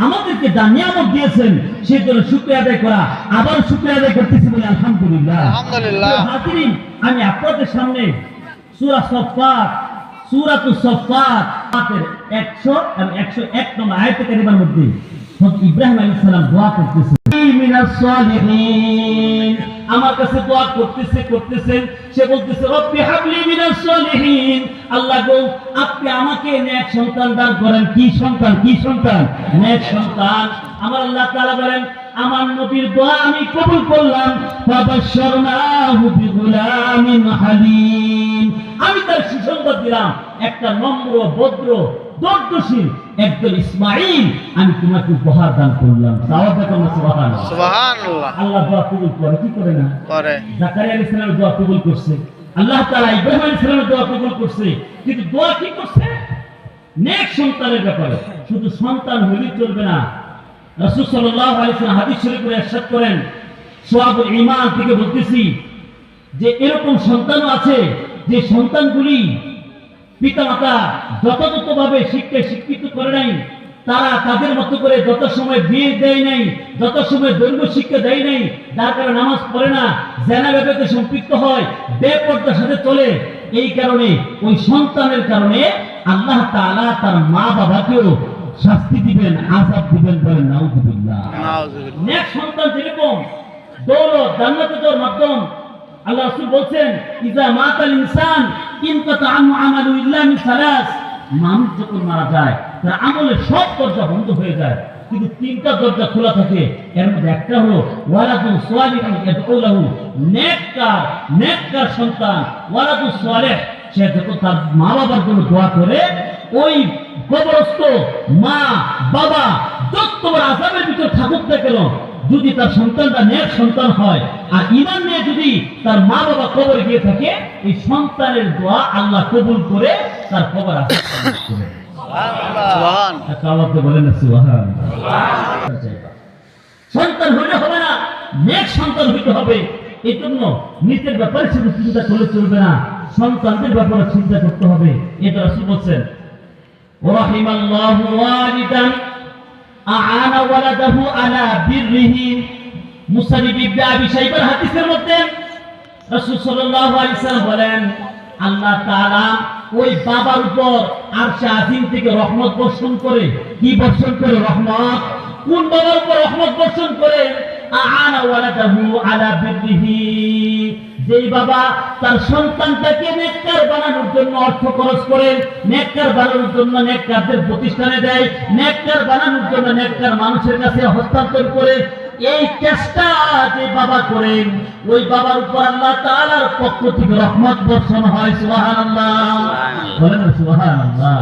আমাদেরকে যা নিয়ামত দিয়েছেন সেই জন্য শুকরিয়া আদায় করা, আবার শুকরিয়া আদায় করতেছি বলে আলহামদুলিল্লাহ। আলহামদুলিল্লাহ। হাজিরিন, আমি আপনাদের সামনে সূরা সফফাত, সূরাতুস সফফাত এর 100 এবং 101 নম্বর আয়াতে কারিমার মধ্যে হযরত ইব্রাহিম আলাইহিস সালাম দোয়া করতেছেন, মিনাস সালিহিন, আমার কাছে দোয়া করতেছেন। সে বলতেছে, রব্বি হাবলি মিনাস সালিহিন, আল্লাহ গো আপনি আমাকে নেক সন্তান দান করেন। কি সন্তান? নেক সন্তান। আমার আল্লাহ তাআলা বলেন, আমার নবীর দোয়া আমি কবুল করলাম। ফাবাশশারনাহু বিগুলামিন হালিম, আমি তার সুসংবাদ দিলাম, একটা নম্র, ভদ্র, ধৈর্যশীল একজন ইসমাঈল আমি তোমাকে উপহার দান করলাম। সুবহানাল্লাহ, সুবহানাল্লাহ। আল্লাহ দোয়া কবুল করে, কি করে না? করে। জাকারিয়া আলাইহিস সালামের দোয়া কবুল করছে, আল্লাহ তাআলা ইব্রাহিম আলাইহিস সালামের দোয়া কবুল করছে, কিন্তু দোয়া কি করছে? নেক সন্তানের ব্যাপারে। শুধু সন্তান হলেই চলবে না। রাসূল সাল্লাল্লাহু আলাইহি ওয়াসাল্লাম হাদিস শরীফে ইরশাদ করেন, শুআবুল ঈমান থেকে বলতেছি যে এরকম সন্তানও আছে যে সন্তানগুলি পিতামাতা যথাযথভাবে শিক্ষিত করে নাই, তারা তাদের মতো করে যত সময় বিয়ে দেয় নাই, যত সময় ধর্মীয় শিক্ষা দেয় নাই, যার কারণে নামাজ পড়ে না, জেনা ব্যভিচারে সম্পৃক্ত হয়, বেপরদার সাথে চলে। এই কারণে ওই সন্তানের কারণে আল্লাহ তাআলা তার মা বাবাকেও শাস্তি দিবেন, আযাব দিবেন, বলেন নাউযুবিল্লাহ। নেক সন্তান যেরকম দৌলত জান্নাতে যাওয়ার মাধ্যম, আল্লাহ রাসূল বলছেন, ইজা মাতাল ইনসান ইনকাতা আনহু আমালু ইল্লা মিন সালাস, মানুষ যখন মারা যায় তার আমলের সব দরজা বন্ধ হয়ে যায়, কিন্তু তিনটা দরজা খোলা থাকে। এর মধ্যে একটা হলো ওয়ালাদুন সালিহুন ইয়াদউ লাহু, নেককার সন্তান, ওয়ালাদুস সালিহ, সে যখন তার মা বাবার জন্য দোয়া করে, ওই কবরস্থ মা বাবা যত বড় আযাবের ভিতর থাকুক না কেন, যদি তার সন্তানটা নেক সন্তান হয় আর ঈমান নিয়ে যদি তার মা বাবা কবরে গিয়ে থাকে, এই সন্তানের দোয়া আল্লাহ কবুল করে তার কবর আসান করে। সুবহানাল্লাহ, বলেন না সুবহানাল্লাহ। সন্তান হইলে হবে না, নেক সন্তান হইতে হবে। এই জন্য নিজের ব্যাপারে শুধু চিন্তা করলে চলবে না, সন্তানদের ব্যাপারে চিন্তা করতে হবে। এটা রাসূল বলছেন, রাহিমাল্লাহু ওয়ালিদান আ'আনা ওয়ালাদাহু আলা বিররিহি। মুসানিদ ইবনে আবি শাইবার হাদিসের মধ্যে রাসূল সাল্লাল্লাহু আলাইহি ওয়াসাল্লাম বলেন, আল্লাহ তাআলা ওই বাবার উপর আরশে আজিম থেকে রহমত বর্ষণ করে। কি বর্ষণ করে? রহমত। কোন বাবার উপর রহমত বর্ষণ করে? আ'আনা ওয়ালাদাহু আলা বিররিহি, যেই বাবা তার সন্তানটাকে নেককার বানানোর জন্য অর্থ খরচ করে, নেককার বানানোর জন্য নেককারদের প্রতিষ্ঠানে দেয়, নেককার বানানোর জন্য নেককার মানুষের কাছে হস্তান্তর করে, এই চেষ্টা যে বাবা করেন, ওই বাবার উপর আল্লাহ তাআলার পক্ষ থেকে রহমত বর্ষণ হয়। সুবহানাল্লাহ, বলেন সুবহানাল্লাহ।